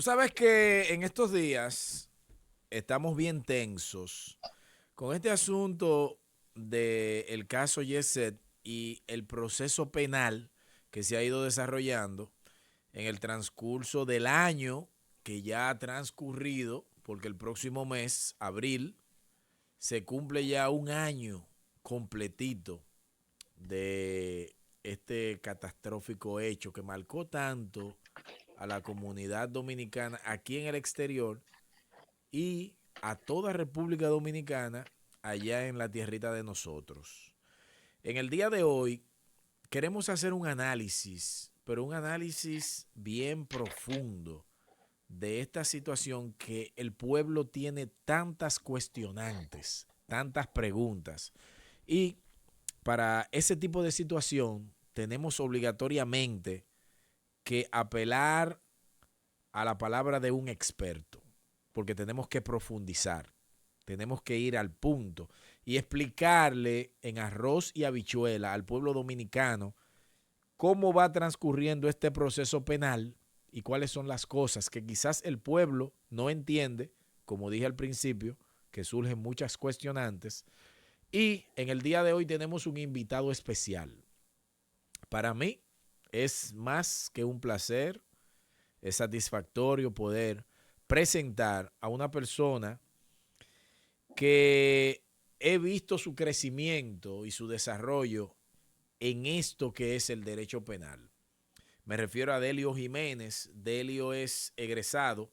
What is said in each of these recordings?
Tú sabes que en estos días estamos bien tensos con este asunto del caso Yeset y el proceso penal que se ha ido desarrollando en el transcurso del año que ya ha transcurrido, porque el próximo mes, abril, se cumple ya un año completito de este catastrófico hecho que marcó tanto a la comunidad dominicana aquí en el exterior y a toda República Dominicana allá en la tierrita de nosotros. En el día de hoy queremos hacer un análisis, pero un análisis bien profundo de esta situación que el pueblo tiene tantas cuestionantes, tantas preguntas. Y para ese tipo de situación tenemos obligatoriamente que apelar a la palabra de un experto, porque tenemos que profundizar, tenemos que ir al punto y explicarle en arroz y habichuela al pueblo dominicano cómo va transcurriendo este proceso penal y cuáles son las cosas que quizás el pueblo no entiende, como dije al principio, que surgen muchas cuestionantes. Y en el día de hoy tenemos un invitado especial. Para mí es más que un placer, es satisfactorio poder presentar a una persona que he visto su crecimiento y su desarrollo en esto que es el derecho penal. Me refiero a Delio Jiménez. Delio es egresado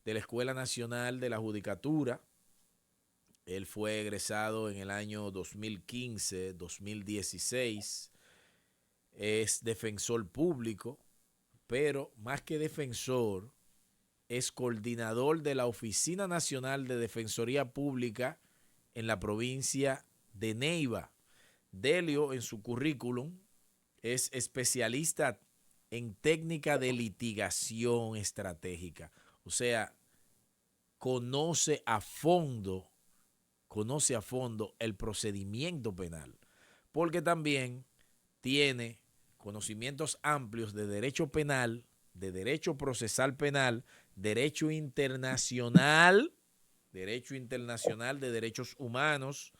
de la Escuela Nacional de la Judicatura. Él fue egresado en el año 2015, 2016. Es defensor público, pero más que defensor, es coordinador de la Oficina Nacional de Defensoría Pública en la provincia de Neiva. Delio, en su currículum, es especialista en técnica de litigación estratégica. O sea, conoce a fondo el procedimiento penal, porque también tiene conocimientos amplios de derecho penal, de derecho procesal penal, derecho internacional de derechos humanos,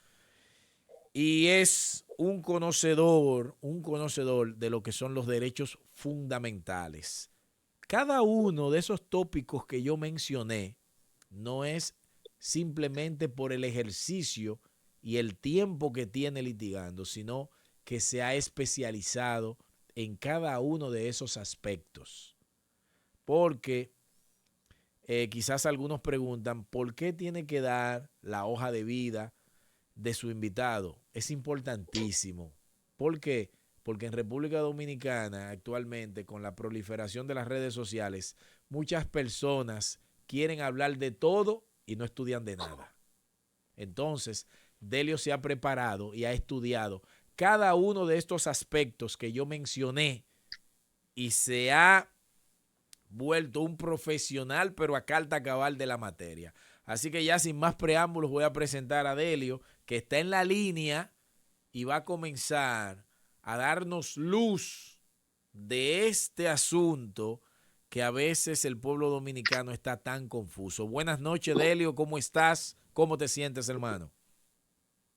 y es un conocedor de lo que son los derechos fundamentales. Cada uno de esos tópicos que yo mencioné no es simplemente por el ejercicio y el tiempo que tiene litigando, sino que se ha especializado en cada uno de esos aspectos. Porque quizás algunos preguntan, ¿por qué tiene que dar la hoja de vida de su invitado? Es importantísimo. ¿Por qué? Porque en República Dominicana actualmente, con la proliferación de las redes sociales, muchas personas quieren hablar de todo y no estudian de nada. Entonces, Delio se ha preparado y ha estudiado cada uno de estos aspectos que yo mencioné y se ha vuelto un profesional, pero a carta cabal de la materia. Así que ya sin más preámbulos voy a presentar a Delio, que está en la línea y va a comenzar a darnos luz de este asunto que a veces el pueblo dominicano está tan confuso. Buenas noches, Delio, ¿cómo estás? ¿Cómo te sientes, hermano?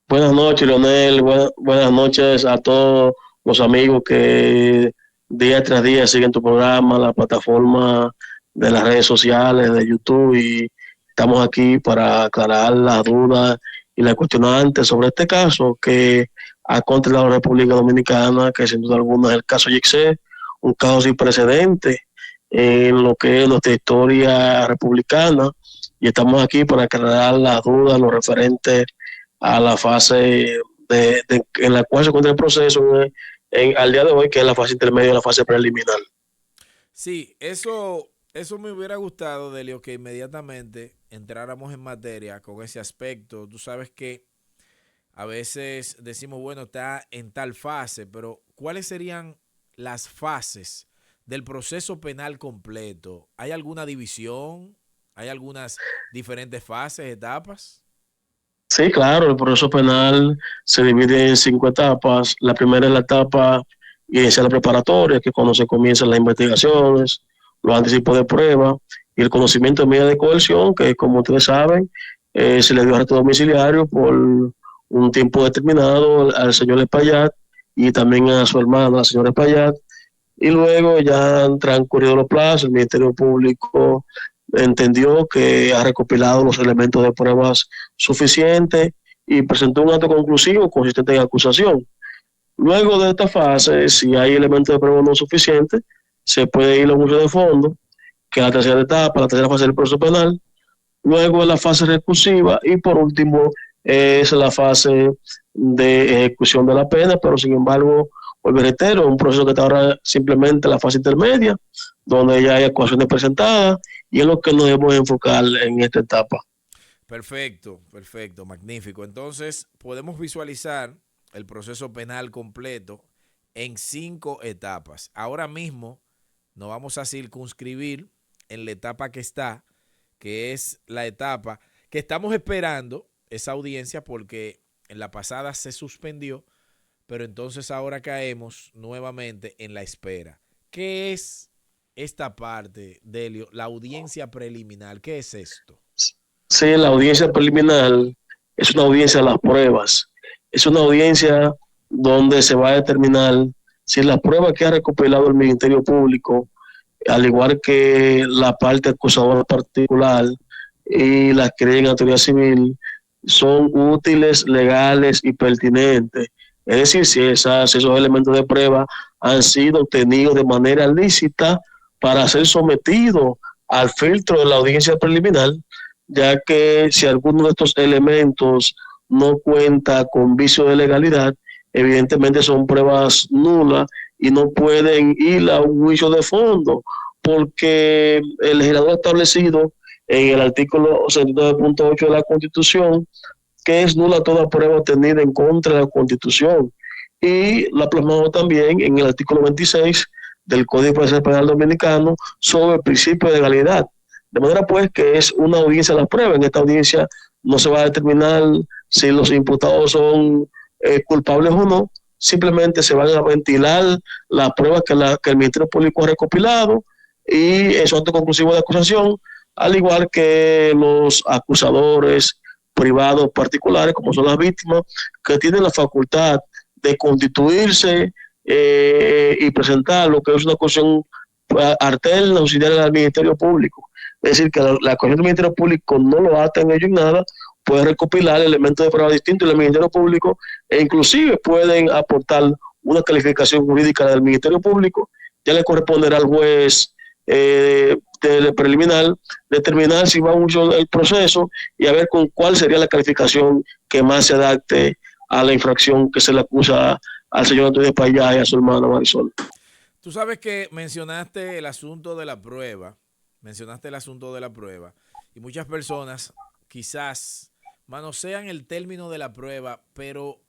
Buenas noches, Leonel. Buenas noches a todos los amigos que día tras día siguen tu programa, la plataforma de las redes sociales, de YouTube, y estamos aquí para aclarar las dudas y las cuestionantes sobre este caso que ha contra la República Dominicana, que sin duda alguna es el caso Yexé, un caso sin precedentes en lo que es nuestra historia republicana, y estamos aquí para aclarar las dudas, los referentes a la fase en la cual se encuentra el proceso al día de hoy, que es la fase intermedia, la fase preliminar. Sí, eso me hubiera gustado, Delio, que inmediatamente entráramos en materia con ese aspecto. Tú sabes que a veces decimos, bueno, está en tal fase, pero ¿cuáles serían las fases del proceso penal completo? ¿Hay alguna división? ¿Hay algunas diferentes fases, etapas? Sí, claro, el proceso penal se divide en 5 etapas. La primera es la etapa inicial preparatoria, que es cuando se comienzan las investigaciones, los anticipos de prueba, y el conocimiento de medida de coerción, que como ustedes saben, se le dio arresto domiciliario por un tiempo determinado al señor Espaillat y también a su hermana, la señora Espaillat, y luego ya han transcurrido los plazos, el Ministerio Público entendió que ha recopilado los elementos de pruebas suficientes y presentó un acto conclusivo consistente en acusación. Luego de esta fase, si hay elementos de prueba no suficientes, se puede ir a un juicio de fondo, que es la tercera etapa, la tercera fase del proceso penal. Luego es la fase recursiva y por último es la fase de ejecución de la pena, pero sin embargo, vuelvo y reitero, un proceso que está ahora simplemente en la fase intermedia, donde ya hay acusaciones presentadas y es lo que nos debemos enfocar en esta etapa. Perfecto, perfecto, magnífico. Entonces, podemos visualizar el proceso penal completo en 5 etapas. Ahora mismo nos vamos a circunscribir en la etapa que está, que es la etapa que estamos esperando esa audiencia porque en la pasada se suspendió, pero entonces ahora caemos nuevamente en la espera. ¿Qué es esta parte, Delio? La audiencia preliminar, ¿qué es esto? Sí, la audiencia preliminar es una audiencia de las pruebas. Es una audiencia donde se va a determinar si las pruebas que ha recopilado el Ministerio Público, al igual que la parte acusadora particular y las querellas en autoridad civil, son útiles, legales y pertinentes. Es decir, si esos elementos de prueba han sido obtenidos de manera lícita para ser sometidos al filtro de la audiencia preliminar, ya que si alguno de estos elementos no cuenta con vicio de legalidad, evidentemente son pruebas nulas y no pueden ir a un juicio de fondo, porque el legislador ha establecido en el artículo 79.8 de la Constitución que es nula toda prueba obtenida en contra de la Constitución, y la plasmamos también en el artículo 26 del Código Procesal Penal Dominicano sobre el principio de legalidad. De manera pues que es una audiencia de las pruebas. En esta audiencia no se va a determinar si los imputados son culpables o no, simplemente se van a ventilar las pruebas que el Ministerio Público ha recopilado y en su acto conclusivo de acusación, al igual que los acusadores privados particulares, como son las víctimas, que tienen la facultad de constituirse y presentar lo que es una acusación alterna, auxiliar al Ministerio Público. Es decir, que la acusación del Ministerio Público no lo ata en ello en nada, puede recopilar elementos de prueba distintos del Ministerio Público e inclusive pueden aportar una calificación jurídica del Ministerio Público. Ya le corresponderá al juez del preliminar determinar si va mucho el proceso y a ver con cuál sería la calificación que más se adapte a la infracción que se le acusa al señor Antonio Espaillat y a su hermana Marisol. Tú sabes que mencionaste el asunto de la prueba, y muchas personas quizás manosean el término de la prueba, pero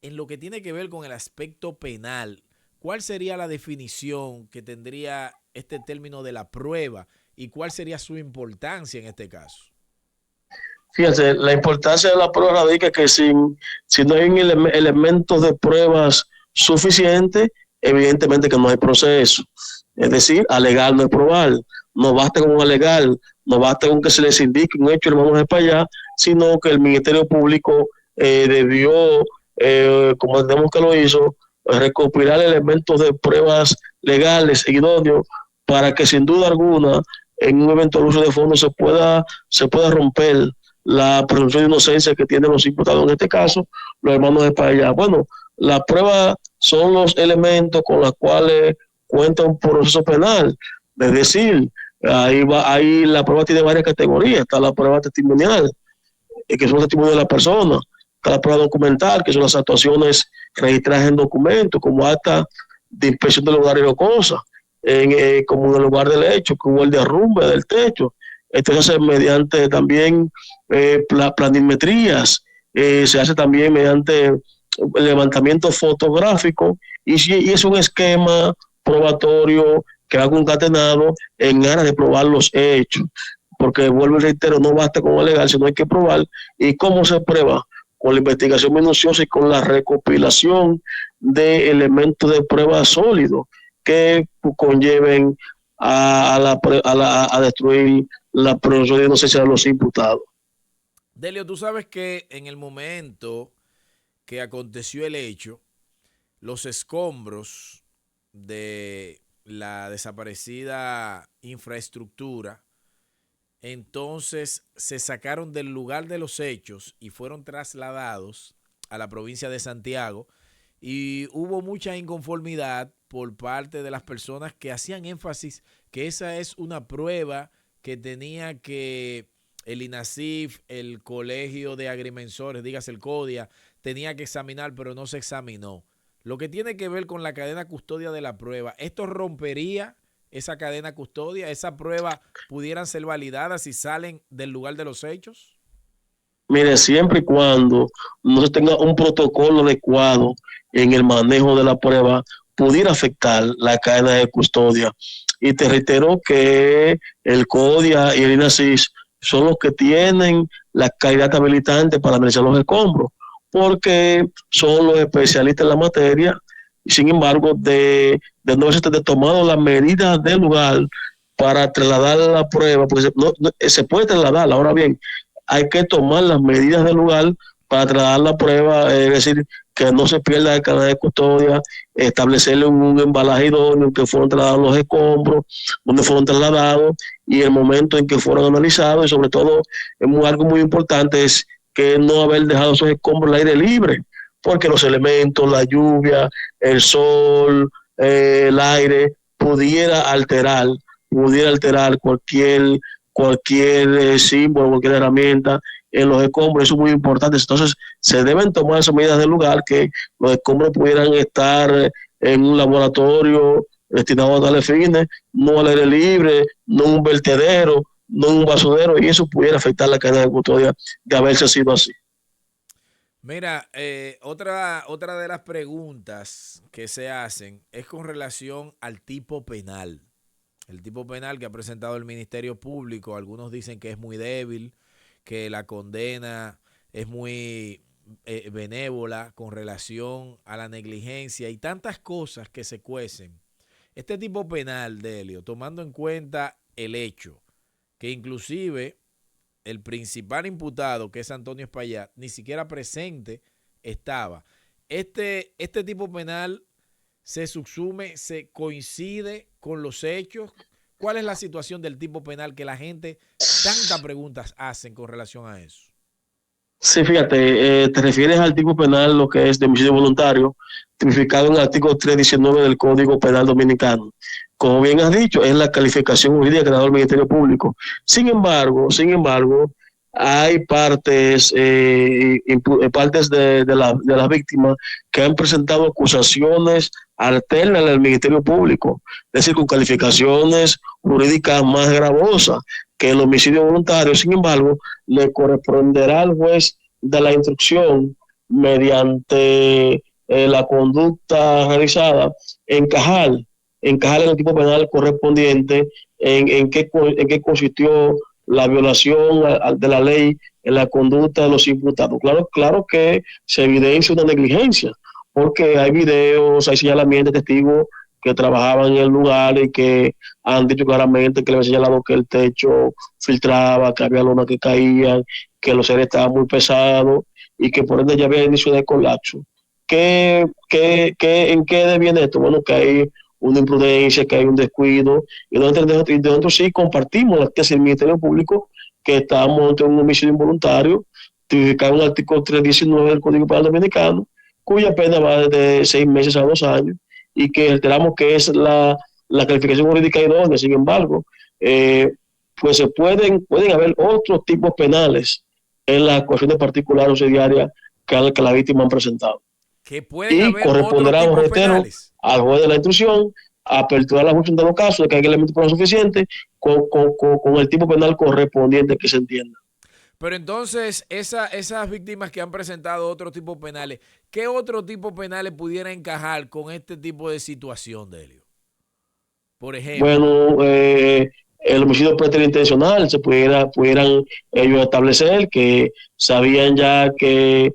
en lo que tiene que ver con el aspecto penal, ¿cuál sería la definición que tendría este término de la prueba y cuál sería su importancia en este caso? Fíjense, la importancia de la prueba radica que si no hay elementos de pruebas suficientes, evidentemente que no hay proceso. Es decir, alegar no es probar. No basta con alegar, no basta con que se les indique un hecho, hermanos de Espaillat, sino que el Ministerio Público debió, como entendemos que lo hizo, recopilar elementos de pruebas legales e idóneos para que sin duda alguna en un eventual uso de fondos se pueda romper la presunción de inocencia que tienen los imputados, en este caso los hermanos de Espaillat. Bueno, las pruebas son los elementos con los cuales cuenta un proceso penal, es decir, ahí la prueba tiene varias categorías. Está la prueba testimonial, que son los testimonios de la persona; está la prueba documental, que son las actuaciones registradas en documentos, como acta de inspección del lugar y de cosas, como en el lugar del hecho, que hubo el derrumbe del techo. Esto se hace mediante también planimetrías, se hace también mediante levantamiento fotográfico, y es un esquema probatorio que va concatenado en aras de probar los hechos, porque vuelvo y reitero, no basta con alegar, sino hay que probar. ¿Y cómo se prueba? Con la investigación minuciosa y con la recopilación de elementos de prueba sólidos que conlleven a destruir la presunción de inocencia de los imputados. Delio, tú sabes que en el momento que aconteció el hecho, los escombros de la desaparecida infraestructura, entonces se sacaron del lugar de los hechos y fueron trasladados a la provincia de Santiago, y hubo mucha inconformidad por parte de las personas que hacían énfasis que esa es una prueba que tenía que el INASIF, el Colegio de Agrimensores, dígase el CODIA, tenía que examinar, pero no se examinó. Lo que tiene que ver con la cadena custodia de la prueba, ¿esto rompería esa cadena custodia? ¿Esa prueba pudieran ser validadas si salen del lugar de los hechos? Mire, siempre y cuando no se tenga un protocolo adecuado en el manejo de la prueba, pudiera afectar la cadena de custodia. Y te reitero que el CODIA y el INASIS son los que tienen la calidad habilitante para analizar los escombros, porque son los especialistas en la materia. Y sin embargo, de no haberse tomado las medidas del lugar para trasladar la prueba, porque se puede trasladar. Ahora bien, hay que tomar las medidas del lugar para trasladar la prueba, es decir, que no se pierda el canal de custodia, establecerle un embalaje idóneo en que fueron trasladados los escombros, donde fueron trasladados y el momento en que fueron analizados, y sobre todo, algo muy importante es que no haber dejado esos escombros al aire libre, porque los elementos, la lluvia, el sol, el aire, pudiera alterar cualquier símbolo, cualquier herramienta en los escombros. Eso es muy importante. Entonces, se deben tomar esas medidas del lugar, que los escombros pudieran estar en un laboratorio destinado a tales fines, no al aire libre, no en un vertedero, no en un basurero, y eso pudiera afectar la cadena de custodia de haberse sido así. Mira, otra de las preguntas que se hacen es con relación al tipo penal. El tipo penal que ha presentado el Ministerio Público, algunos dicen que es muy débil, que la condena es muy benévola con relación a la negligencia y tantas cosas que se cuecen. Este tipo penal, Delio, tomando en cuenta el hecho que inclusive el principal imputado, que es Antonio Espaillat, ni siquiera presente estaba. Este tipo penal se subsume, se coincide con los hechos. ¿Cuál es la situación del tipo penal que la gente tantas preguntas hacen con relación a eso? Sí, fíjate, te refieres al tipo penal, lo que es de homicidio voluntario, tipificado en el artículo 319 del Código Penal Dominicano. Como bien has dicho, es la calificación jurídica que ha dado el Ministerio Público. Sin embargo, hay partes de las víctimas que han presentado acusaciones alternas al Ministerio Público, es decir, con calificaciones jurídicas más gravosas que el homicidio voluntario. Sin embargo, le corresponderá al juez de la instrucción, mediante la conducta realizada, encajar en el tipo penal correspondiente en qué consistió la violación de la ley en la conducta de los imputados. Claro que se evidencia una negligencia, porque hay videos, hay señalamientos de testigos que trabajaban en el lugar y que han dicho claramente que le habían señalado que el techo filtraba, que había lonas que caían, que los seres estaban muy pesados y que por ende ya había inicio de colapso. ¿En qué deviene esto? Bueno, que hay una imprudencia, que hay un descuido, y nosotros sí compartimos la tesis del Ministerio Público, que estamos ante un homicidio involuntario, tipificado en el artículo 319 del Código Penal Dominicano, cuya pena va de 6 meses a 2 años, y que esperamos que es la calificación jurídica idónea. Sin embargo, pues pueden haber otros tipos penales en las cuestiones particulares o subsidiarias que la víctima han presentado. Que pueden Y haber otros corresponderá, tipos reitero, penales. al juez de la instrucción aperturar la función de los casos de que hay elementos pruebas suficientes con el tipo penal correspondiente que se entienda. Pero entonces, esas víctimas que han presentado otros tipos penales, ¿qué otro tipo penales pudiera encajar con este tipo de situación, Delio? Por ejemplo. Bueno, el homicidio preterintencional pudieran ellos establecer que sabían ya que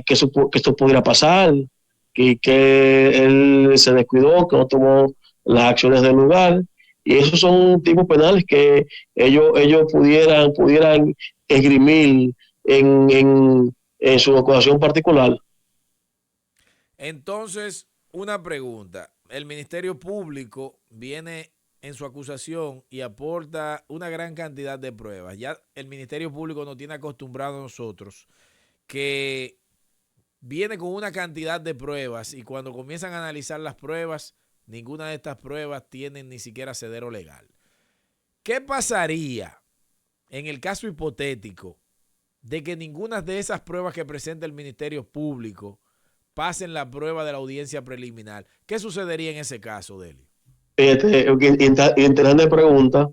esto pudiera pasar, que él se descuidó, que no tomó las acciones del lugar, Y esos son tipos penales que ellos pudieran esgrimir en su acusación particular. Entonces, una pregunta. El Ministerio Público viene en su acusación y aporta una gran cantidad de pruebas. Ya el Ministerio Público nos tiene acostumbrado a nosotros que viene con una cantidad de pruebas y cuando comienzan a analizar las pruebas, ninguna de estas pruebas tiene ni siquiera asidero legal. ¿Qué pasaría en el caso hipotético de que ninguna de esas pruebas que presenta el Ministerio Público pasen la prueba de la audiencia preliminar? ¿Qué sucedería en ese caso, Deli? Interesante pregunta.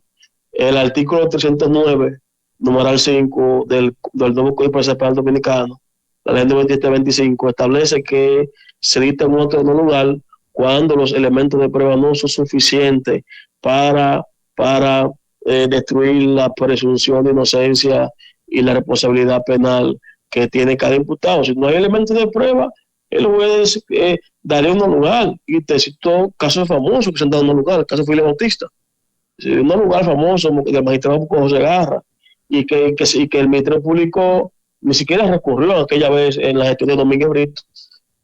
El artículo 309, numeral 5 del nuevo Código Procesal Penal Dominicano, la ley 9725, establece que se dicta un otro no lugar cuando los elementos de prueba no son suficientes para destruir la presunción de inocencia y la responsabilidad penal que tiene cada imputado. Si no hay elementos de prueba, el juez daría un lugar. Y te citó casos famosos que se han dado en un lugar, el caso de Filipe Bautista, un lugar famoso del magistrado José Garra, y que el Ministerio Público ni siquiera recurrió aquella vez en la gestión de Domínguez Brito.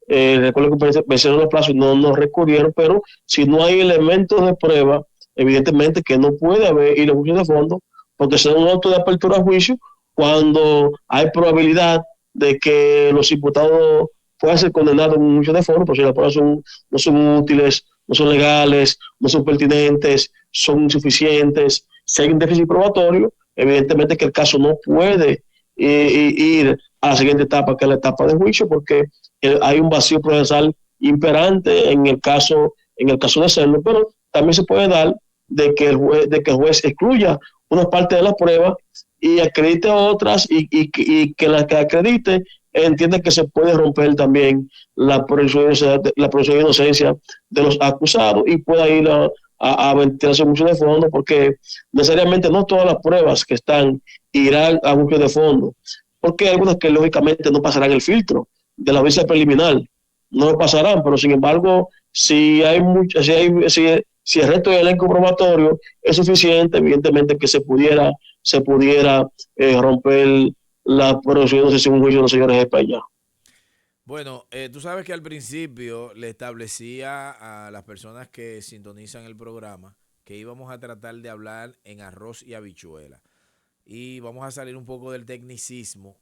Recuerdo que vencieron los plazos y no recurrieron, pero si no hay elementos de prueba, evidentemente que no puede haber ir a juicio de fondo, porque será un auto de apertura a juicio cuando hay probabilidad de que los imputados puedan ser condenados en un juicio de fondo, porque si las pruebas no son útiles, no son legales, no son pertinentes, son insuficientes, si hay un déficit probatorio, evidentemente que el caso no puede ir a la siguiente etapa, que es la etapa de juicio, porque hay un vacío procesal imperante en el caso de hacerlo, pero también se puede dar de que el juez excluya una parte de las pruebas y acredite otras, y que las que acredite entiende que se puede romper también la presunción de inocencia de los acusados y pueda ir a ventilarse mucho de fondo, porque necesariamente no todas las pruebas que están irán a juicio de fondo, porque hay algunas que lógicamente no pasarán el filtro de la audiencia preliminar, no lo pasarán, pero sin embargo, si el resto del elenco probatorio es suficiente, evidentemente que se pudiera romper la producción de un juicio de los señores de España. Bueno, tú sabes que al principio le establecía a las personas que sintonizan el programa que íbamos a tratar de hablar en arroz y habichuela. Y vamos a salir un poco del tecnicismo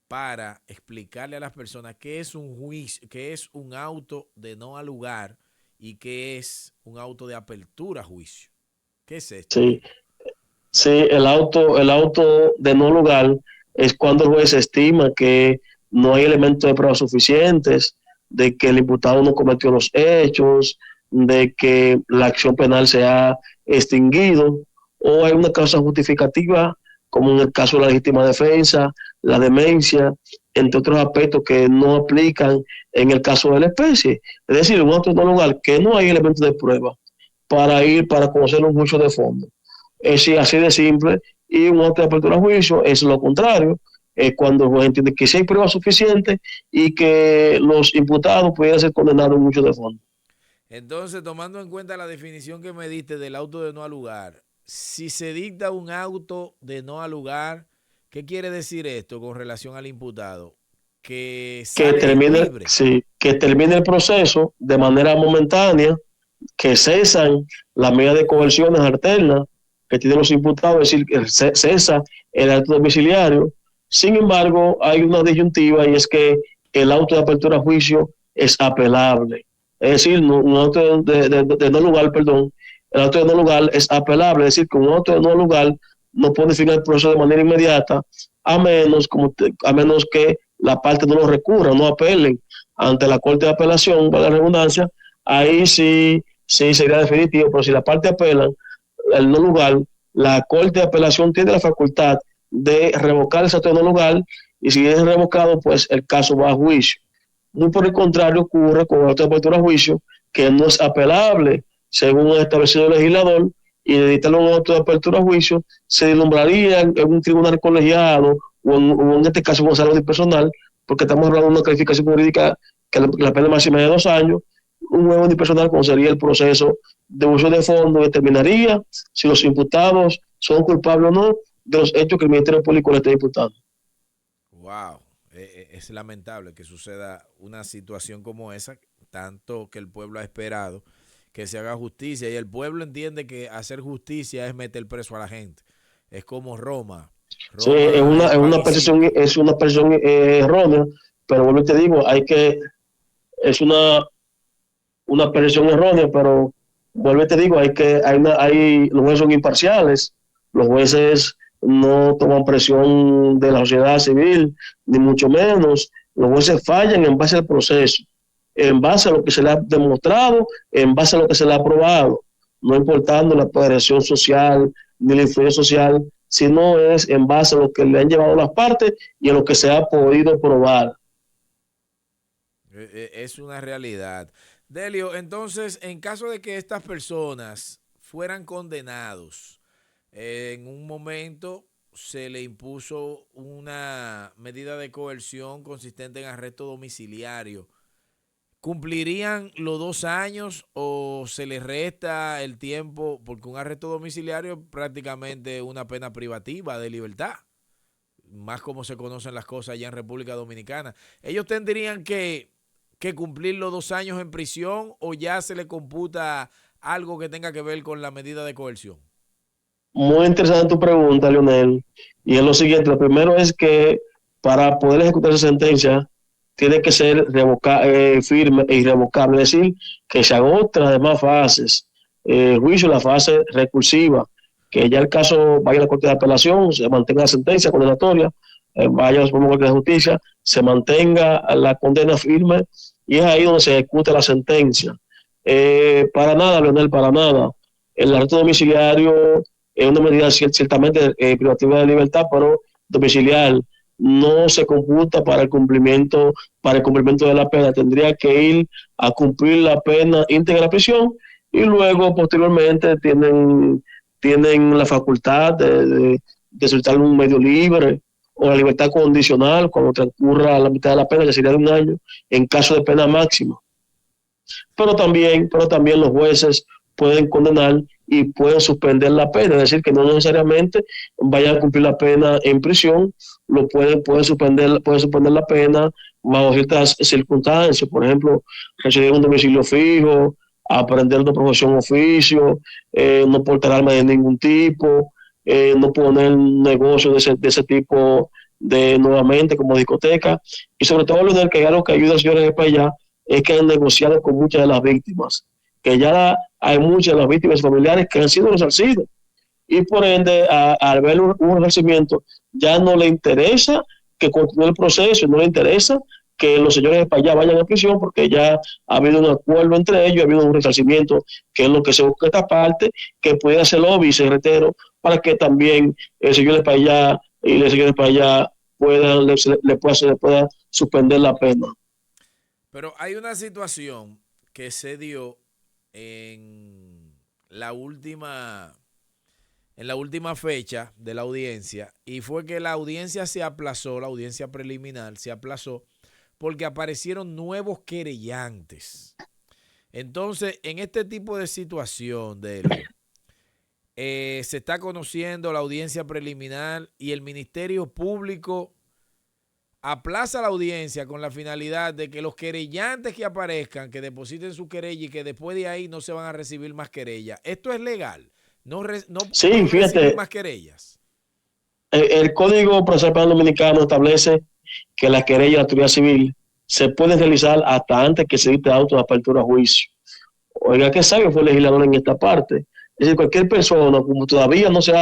para explicarle a las personas qué es un juicio, qué es un auto de no al lugar y qué es un auto de apertura a juicio. ¿Qué es esto? Sí, el auto de no lugar es cuando el juez estima que no hay elementos de prueba suficientes, de que el imputado no cometió los hechos, de que la acción penal se ha extinguido, o hay una causa justificativa, como en el caso de la legítima defensa, la demencia, entre otros aspectos que no aplican en el caso de la especie. Es decir, en un auto de no lugar que no hay elementos de prueba para conocer un juicio de fondo. Es así de simple, y un auto de apertura a juicio es lo contrario, cuando el juez entiende que sí hay pruebas suficientes y que los imputados pudieran ser condenados en un juicio de fondo. Entonces, tomando en cuenta la definición que me diste del auto de no al lugar, si se dicta un auto de no al lugar, ¿qué quiere decir esto con relación al imputado? Que libre. Sí, que termine el proceso de manera momentánea, que cesan las medidas de coerciones alternas que tienen los imputados, es decir, que cesa el acto domiciliario. Sin embargo, hay una disyuntiva, y es que el auto de apertura a juicio es apelable. Es decir, un auto de no lugar, perdón, el auto de no lugar es apelable, es decir, que un auto de no lugar no puede definir el proceso de manera inmediata, a menos que la parte no lo recurra, no apelen ante la Corte de Apelación, para la redundancia. Ahí sí sería definitivo, pero si la parte apela el no lugar, la Corte de Apelación tiene la facultad de revocar ese auto de no lugar, y si es revocado, pues el caso va a juicio. Muy por el contrario ocurre con el auto de apertura a juicio, que no es apelable según el establecido legislador, y de dictarle un auto de apertura a juicio se deslumbraría en un tribunal colegiado o en este caso un salón personal, porque estamos hablando de una calificación jurídica que la pena máxima es de 2 años, un juez unipersonal como sería el proceso de uso de fondos, determinaría si los imputados son culpables o no de los hechos que el Ministerio Público le está imputando. Wow, es lamentable que suceda una situación como esa, tanto que el pueblo ha esperado que se haga justicia y el pueblo entiende que hacer justicia es meter preso a la gente. Es como Roma. Sí, Roma, el percepción, país. es una percepción errónea, pero bueno, te digo, es una percepción errónea, pero vuelvo y te digo, los jueces son imparciales, los jueces no toman presión de la sociedad civil, ni mucho menos, los jueces fallan en base al proceso, en base a lo que se le ha demostrado, en base a lo que se le ha probado, no importando la presión social ni la influencia social, sino es en base a lo que le han llevado las partes y a lo que se ha podido probar. Es una realidad. Delio, entonces, en caso de que estas personas fueran condenados, en un momento se le impuso una medida de coerción consistente en arresto domiciliario. ¿Cumplirían los 2 años o se les resta el tiempo? Porque un arresto domiciliario es prácticamente una pena privativa de libertad, más como se conocen las cosas allá en República Dominicana. Ellos tendrían que cumplir los 2 años en prisión o ya se le computa algo que tenga que ver con la medida de coerción. Muy interesante tu pregunta, Leonel. Y es lo siguiente: lo primero es que para poder ejecutar esa sentencia tiene que ser firme e irrevocable, es decir, que se agoten las demás fases. El juicio, la fase recursiva, que ya el caso vaya a la Corte de Apelación, se mantenga la sentencia condenatoria, vaya a la Suprema Corte de Justicia, se mantenga la condena firme y es ahí donde se ejecuta la sentencia. Para nada, Leonel, para nada. El arresto domiciliario es una medida ciertamente privativa de libertad, pero domiciliar no se computa para el cumplimiento de la pena. Tendría que ir a cumplir la pena íntegra de la prisión y luego posteriormente tienen la facultad de soltar un medio libre o la libertad condicional cuando transcurra la mitad de la pena, que sería de 1 año, en caso de pena máxima. Pero también los jueces pueden condenar y pueden suspender la pena, es decir, que no necesariamente vayan a cumplir la pena en prisión, pueden suspender la pena bajo ciertas circunstancias, por ejemplo, residir un domicilio fijo, aprender una profesión oficio, no portar armas de ningún tipo, no poner negocio de ese tipo nuevamente como discoteca, y sobre todo lo que algo que ayuda a señores de para allá es que han negociado con muchas de las víctimas, que ya hay muchas de las víctimas familiares que han sido resarcidos y por ende al ver un resarcimiento ya no le interesa que continúe el proceso, no le interesa que los señores de allá vayan a prisión porque ya ha habido un acuerdo entre ellos, ha habido un resarcimiento, que es lo que se busca esta parte, que puede hacer lobby y secretario para que también el señor de allá y el señor de allá le pueda suspender la pena. Pero hay una situación que se dio en la última fecha de la audiencia y fue que la audiencia se aplazó, la audiencia preliminar se aplazó porque aparecieron nuevos querellantes. Entonces, en este tipo de situación, Delio, se está conociendo la audiencia preliminar y el Ministerio Público aplaza la audiencia con la finalidad de que los querellantes que aparezcan, que depositen su querella y que después de ahí no se van a recibir más querellas. ¿Esto es legal? No sí, recibir fíjate, más querellas. el Código Procesal Penal Dominicano establece que las querellas de la autoridad civil se pueden realizar hasta antes que se dicte auto de apertura a juicio. Oiga, qué sabio fue el legislador en esta parte. Es decir, cualquier persona, como todavía no se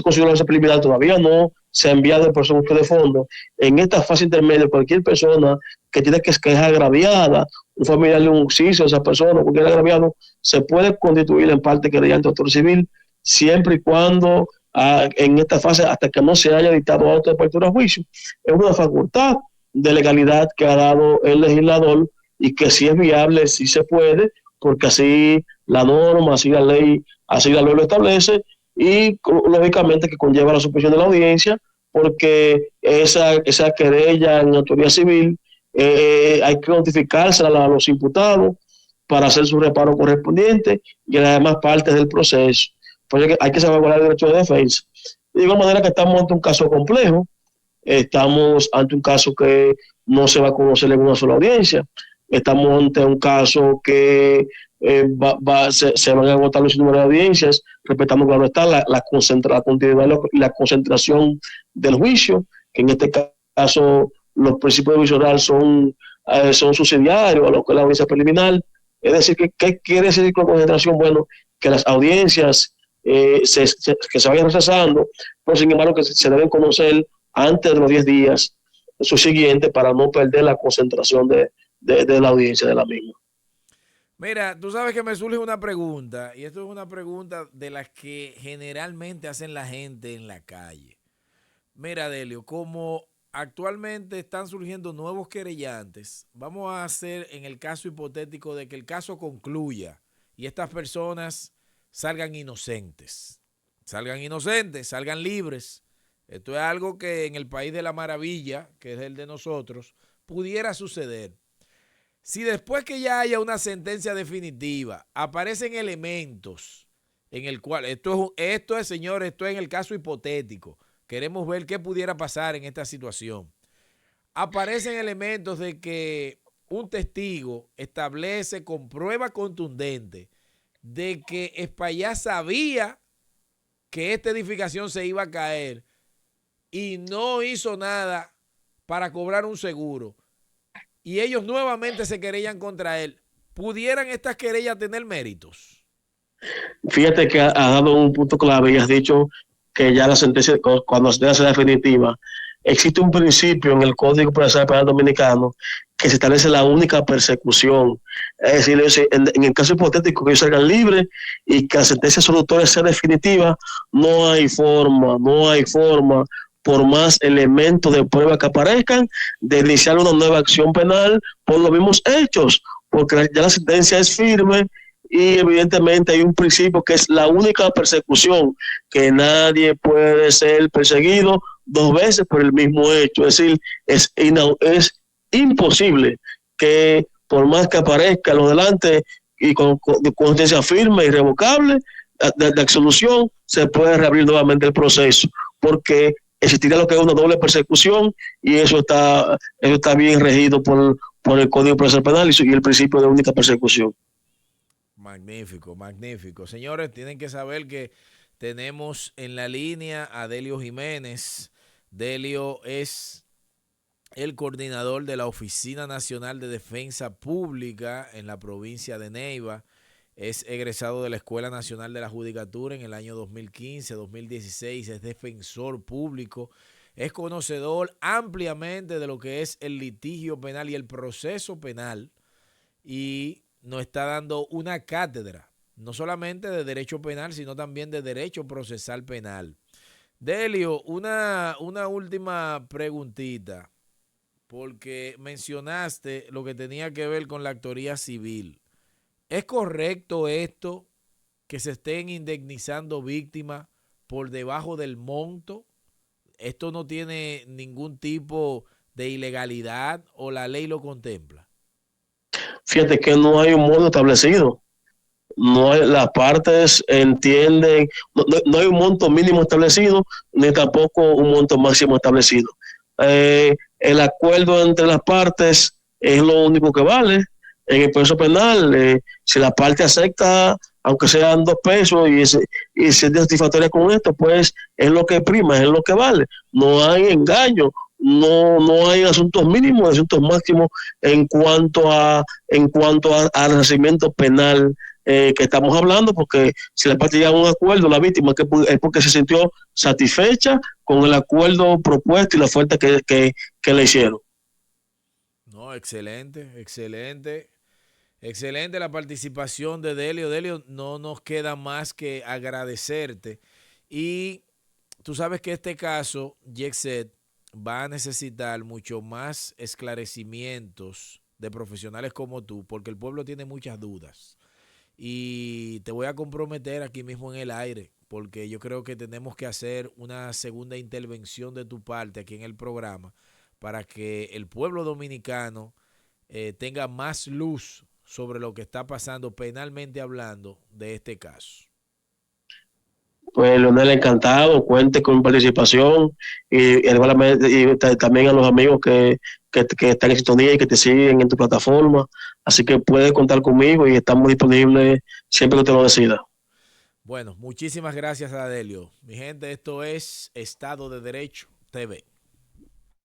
considera esa preliminar, todavía no se ha enviado el proceso de fondo, en esta fase intermedia, cualquier persona que tiene que es agraviada, un familiar de un oficio, esa persona, cualquier agraviado, se puede constituir en parte querellante autor civil, siempre y cuando en esta fase, hasta que no se haya dictado auto de apertura a juicio. Es una facultad de legalidad que ha dado el legislador y que si es viable, si se puede, porque así la norma, así la ley lo establece y lógicamente que conlleva la suspensión de la audiencia porque esa querella en autoridad civil hay que notificársela a los imputados para hacer su reparo correspondiente y las demás partes del proceso. Porque hay que salvaguardar el derecho de defensa. De igual manera que estamos ante un caso complejo, estamos ante un caso que no se va a conocer en una sola audiencia, estamos ante un caso que se van a agotar los números de audiencias, respetando, claro está, la continuidad y la concentración del juicio, que en este caso los principios de juicio oral son subsidiarios a lo que es la audiencia preliminar. Es decir, ¿qué quiere decir con concentración? Bueno, que las audiencias que se vayan rechazando, pero sin embargo que se deben conocer antes de los 10 días subsiguientes para no perder la concentración de la audiencia de la misma. Mira, tú sabes que me surge una pregunta, y esto es una pregunta de las que generalmente hacen la gente en la calle. Mira, Delio, como actualmente están surgiendo nuevos querellantes, vamos a hacer en el caso hipotético de que el caso concluya y estas personas salgan inocentes, salgan libres. Esto es algo que en el país de la maravilla, que es el de nosotros, pudiera suceder. Si después que ya haya una sentencia definitiva, aparecen elementos en el cual, esto es, señores, esto es en el caso hipotético, queremos ver qué pudiera pasar en esta situación. Aparecen elementos de que un testigo establece con prueba contundente de que Espaillá sabía que esta edificación se iba a caer y no hizo nada para cobrar un seguro, y ellos nuevamente se querellan contra él, ¿pudieran estas querellas tener méritos? Fíjate que has dado un punto clave y has dicho que ya la sentencia, cuando la sentencia sea definitiva, existe un principio en el Código Procesal Penal Dominicano que se establece la única persecución. Es decir, en el caso hipotético que ellos salgan libres y que la sentencia absolutoria sea definitiva, no hay forma, por más elementos de prueba que aparezcan, de iniciar una nueva acción penal por los mismos hechos, porque ya la sentencia es firme y evidentemente hay un principio que es la única persecución, que nadie puede ser perseguido dos veces por el mismo hecho. Es decir, es imposible que por más que aparezca lo delante y con sentencia firme, irrevocable, de absolución, se puede reabrir nuevamente el proceso, porque existiría lo que es una doble persecución y eso está bien regido por el Código Procesal Penal y el principio de única persecución. Magnífico, magnífico. Señores, tienen que saber que tenemos en la línea a Delio Jiménez. Delio es el coordinador de la Oficina Nacional de Defensa Pública en la provincia de Neiva. Es egresado de la Escuela Nacional de la Judicatura en el año 2015-2016. Es defensor público. Es conocedor ampliamente de lo que es el litigio penal y el proceso penal. Y nos está dando una cátedra, no solamente de derecho penal, sino también de derecho procesal penal. Delio, una última preguntita, porque mencionaste lo que tenía que ver con la actoría civil. ¿Es correcto esto, que se estén indemnizando víctimas por debajo del monto? ¿Esto no tiene ningún tipo de ilegalidad o la ley lo contempla? Fíjate que no hay un modo establecido. No hay, las partes entienden, no hay un monto mínimo establecido, ni tampoco un monto máximo establecido. El acuerdo entre las partes es lo único que vale. En el proceso penal, si la parte acepta, aunque sean 2 pesos, y se es satisfactoria con esto, pues es lo que prima, es lo que vale. No hay engaño, no hay asuntos mínimos, asuntos máximos en cuanto al resarcimiento penal que estamos hablando, porque si la parte llega a un acuerdo, la víctima es porque se sintió satisfecha con el acuerdo propuesto y la oferta que le hicieron. No, excelente, excelente. Excelente la participación de Delio. Delio, no nos queda más que agradecerte. Y tú sabes que este caso, Yexet, va a necesitar mucho más esclarecimientos de profesionales como tú, porque el pueblo tiene muchas dudas. Y te voy a comprometer aquí mismo en el aire, porque yo creo que tenemos que hacer una segunda intervención de tu parte aquí en el programa para que el pueblo dominicano tenga más luz sobre lo que está pasando penalmente hablando de este caso. Pues Leonel, encantado, cuente con mi participación y también a los amigos que están en sintonía y que te siguen en tu plataforma. Así que puedes contar conmigo y estamos disponibles siempre que te lo decida. Bueno, muchísimas gracias, Adelio. Mi gente, esto es Estado de Derecho TV.